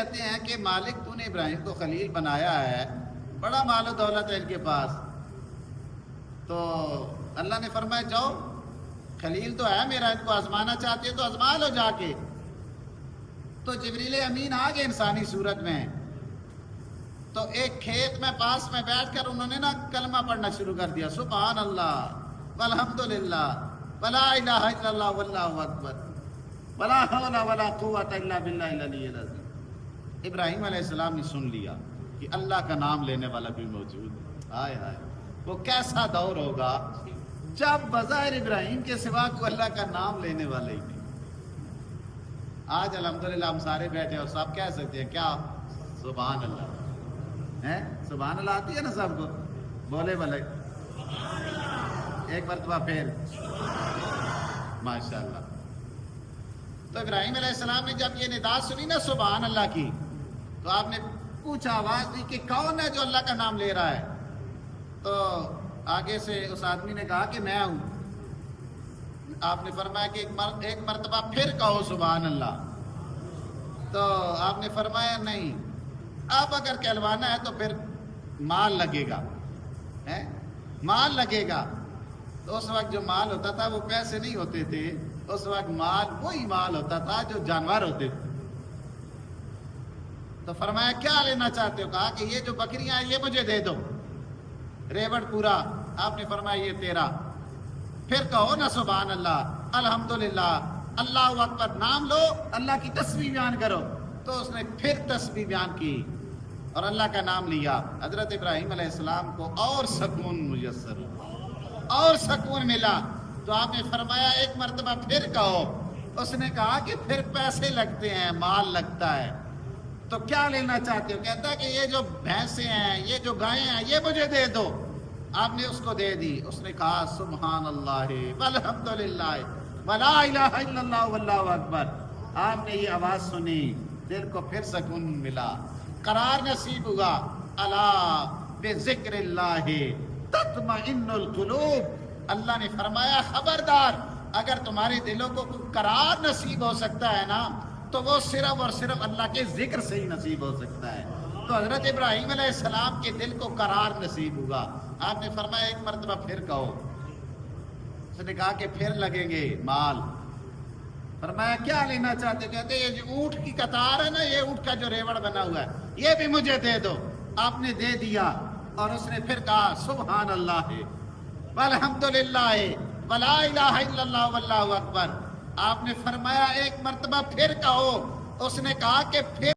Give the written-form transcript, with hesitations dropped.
کہتے ہیں کہ مالک تو نے ابراہیم کو خلیل بنایا ہے، بڑا مال و دولت ہے ان کے پاس، تو اللہ نے فرمایا جاؤ خلیل تو ہے میرا، ان کو آزمانا چاہتے ہو تو آزما لو جا کے۔ تو جبریل امین آ گئے انسانی صورت میں، تو ایک کھیت میں پاس میں بیٹھ کر انہوں نے نا کلمہ پڑھنا شروع کر دیا، سبحان اللہ والحمدللہ ولا الہ الا اللہ واللہ اکبر ولا حول ولا قوت الا باللہ العلی العظیم۔ ابراہیم علیہ السلام نے سن لیا کہ اللہ کا نام لینے والا بھی موجود ہے۔ ہائے ہائے، وہ کیسا دور ہوگا جب بظاہر ابراہیم کے سوا کو اللہ کا نام لینے والے ہی نہیں۔ آج الحمدللہ ہم سارے بیٹھے اور سب کہہ سکتے ہیں کیا؟ سبحان اللہ ہے، سبحان اللہ آتی ہے نا سب کو، بولے بھلے ایک مرتبہ پھر ماشاءاللہ۔ تو ابراہیم علیہ السلام نے جب یہ ندا سنی نا سبحان اللہ کی، تو آپ نے پوچھا، آواز دی کہ کون ہے جو اللہ کا نام لے رہا ہے؟ تو آگے سے اس آدمی نے کہا کہ میں ہوں۔ آپ نے فرمایا کہ ایک مرتبہ پھر کہو سبحان اللہ۔ تو آپ نے فرمایا نہیں، اب اگر کہلوانا ہے تو پھر مال لگے گا، مال لگے گا۔ تو اس وقت جو مال ہوتا تھا وہ پیسے نہیں ہوتے تھے، اس وقت مال وہی مال ہوتا تھا جو جانور ہوتے تھے۔ تو فرمایا کیا لینا چاہتے ہو؟ کہا کہ یہ جو بکریاں ہیں یہ مجھے دے دو، ریوڑ پورا۔ آپ نے فرمایا یہ تیرا۔ پھر کہو نا سبحان اللہ الحمدللہ اللہ اکبر، نام لو، اللہ کی تسبیح بیان کرو۔ تو اس نے پھر تسبیح بیان کی اور اللہ کا نام لیا۔ حضرت ابراہیم علیہ السلام کو اور سکون میسر ہوا، اور سکون ملا۔ تو آپ نے فرمایا ایک مرتبہ پھر کہو۔ اس نے کہا کہ پھر پیسے لگتے ہیں، مال لگتا ہے، تو کیا لینا چاہتے ہو؟ کہتا ہے کہ یہ جو بھینسیں ہیں، یہ جو گائیں ہیں، یہ مجھے دے دو۔ آپ نے اس کو دے دی۔ اس نے کہا سبحان اللہ والحمدللہ ولا الہ الا اللہ واللہ اکبر۔ آپ نے یہ آواز سنی، دل کو پھر سکون ملا، قرار نصیب ہوا۔ الا بذکر اللہ تطمئن القلوب۔ اللہ نے فرمایا خبردار، اگر تمہارے دلوں کو کوئی قرار نصیب ہو سکتا ہے نا، تو وہ صرف اور صرف اللہ کے ذکر سے ہی نصیب ہو سکتا ہے۔ تو حضرت ابراہیم علیہ السلام کے دل کو قرار نصیب ہوا۔ آپ نے فرمایا ایک مرتبہ پھر کہو۔ اس نے کہا کہ پھر لگیں گے مال۔ فرمایا کیا لینا چاہتے؟ کہتے یہ جو اونٹ کی قطار ہے نا، یہ اونٹ کا جو ریوڑ بنا ہوا ہے، یہ بھی مجھے دے دو۔ آپ نے دے دیا، اور اس نے پھر کہا سبحان اللہ والحمدللہ ولا الہ الا اللہ واللہ اکبر۔ آپ نے فرمایا ایک مرتبہ پھر کہو۔ اس نے کہا کہ پھر